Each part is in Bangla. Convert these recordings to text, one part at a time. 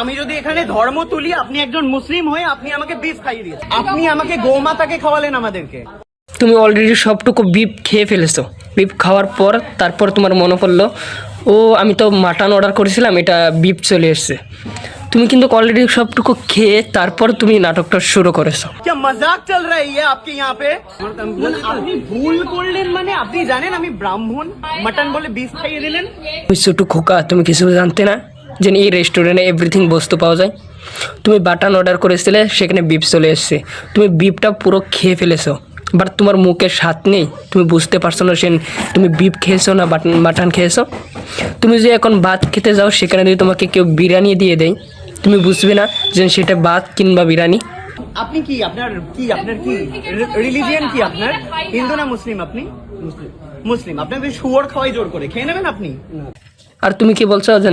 আমি যদি এখানে ধর্ম তুলি, আপনি একজন মুসলিম হয়ে আপনি আমাকে বিফ খাইয়ে দিয়েছেন, আপনি আমাকে গোমাতাকে খাওয়ালেন আমাদেরকে। তুমি অলরেডি সবটুকু বিফ খেয়ে ফেলেছো। বিফ খাওয়ার পর তারপর তোমার মনে পড়লো, ও আমি তো মাটন অর্ডার করেছিলাম, এটা বিফ চলে এসছে। তুমি কিন্তু অলরেডি সবটুকু খেয়ে তারপর তুমি নাটকটা শুরু করেছো। क्या मजाक चल रहा है ये आपके यहाँ पे? আপনি ভুল করলেন মানে আপনি জানেন আমি ব্রাহ্মণ, মাটন বলে বিফ খাইয়ে দিলেন। তুমি ছোটো খোকা, তুমি কিছু জানতে না যে এই রেস্টুরেন্টে এভরিথিং বস্তু পাওয়া যায়। তুমি বাটান অর্ডার করেছিলে, সেখানে বিফ চলে এসছে, তুমি বিফটা পুরো খেয়ে ফেলেছো, বাট তোমার মুখে স্বাদ নেই, তুমি বুঝতে পারছো না সে তুমি বিফ খেয়েছো না মাটন খেয়েছো। তুমি যদি এখন ভাত খেতে যাও, সেখানে যদি তোমাকে কেউ বিরিয়ানি দিয়ে দেয়, তুমি বুঝবে না যে সেটা ভাত কিংবা বিরিয়ানি। আপনি কি আপনার কি রিলিজিয়ন কি আপনার? হিন্দু না মুসলিম? আপনি মুসলিম। আপনাকে শুয়োর খাওয়াই জোর করে খেয়ে নেবেন আপনি? আর তুমি কি বলছো যে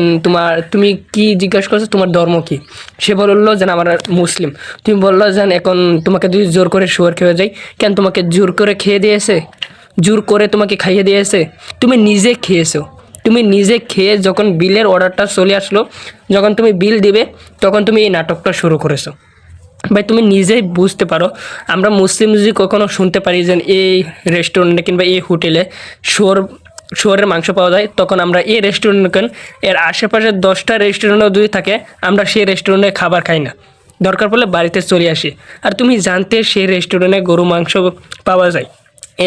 তুমি কি জিজ্ঞাসা করছো তোমার ধর্ম কি? সে বললো যে আমার মুসলিম। তুমি বললো যে এখন তোমাকে যদি জোর করে শুয়োর খেয়ে যাই, কেন তোমাকে জোর করে খেয়ে দিয়েছে? জোর করে তোমাকে খাইয়ে দিয়েছে? তুমি নিজে খেয়েছো। তুমি নিজে খেয়ে যখন বিলের অর্ডারটা চলে আসলো, যখন তুমি বিল দিবে, তখন তুমি এই নাটকটা শুরু করেছো। ভাই তুমি নিজেই বুঝতে পারো, আমরা মুসলিম যদি কখনো শুনতে পারি যে এই রেস্টুরেন্টে কিংবা এই হোটেলে শুয়োরের মাংস পাওয়া যায়, তখন আমরা এই রেস্টুরেন্ট এর আশেপাশে 10টা রেস্টুরেন্টও যদি থাকে, আমরা সেই রেস্টুরেন্টে খাবার খাই না, দরকার পড়লে বাড়িতে চলে আসি। আর তুমি জানতে সেই রেস্টুরেন্টে গরু মাংস পাওয়া যায়,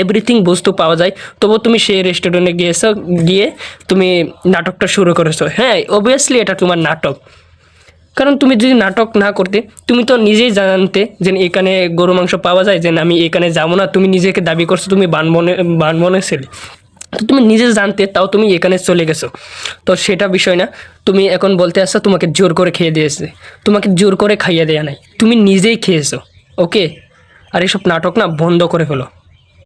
এভরিথিং বস্তু পাওয়া যায়, তবু তুমি সেই রেস্টুরেন্টে গিয়ে তুমি নাটকটা শুরু করেছো। হ্যাঁ, অবভিয়াসলি এটা তোমার নাটক। কারণ তুমি যদি নাটক না করতে, তুমি তো নিজেই জানতে যে এখানে গরু মাংস পাওয়া যায়, যে আমি এখানে যাবো না। তুমি নিজেকে দাবি করছো তুমি বানবনে ছেলে, তো তুমি নিজে জানতে, তাও তুমি এখানে চলে গেছো। তো সেটা বিষয় না। তুমি এখন বলতে আসছো তোমাকে জোর করে খেয়ে দিয়েছে। তোমাকে জোর করে খাইয়ে দেওয়া নাই, তুমি নিজেই খেয়েছো। ওকে, আর এসব নাটক না বন্ধ করে ফেলো।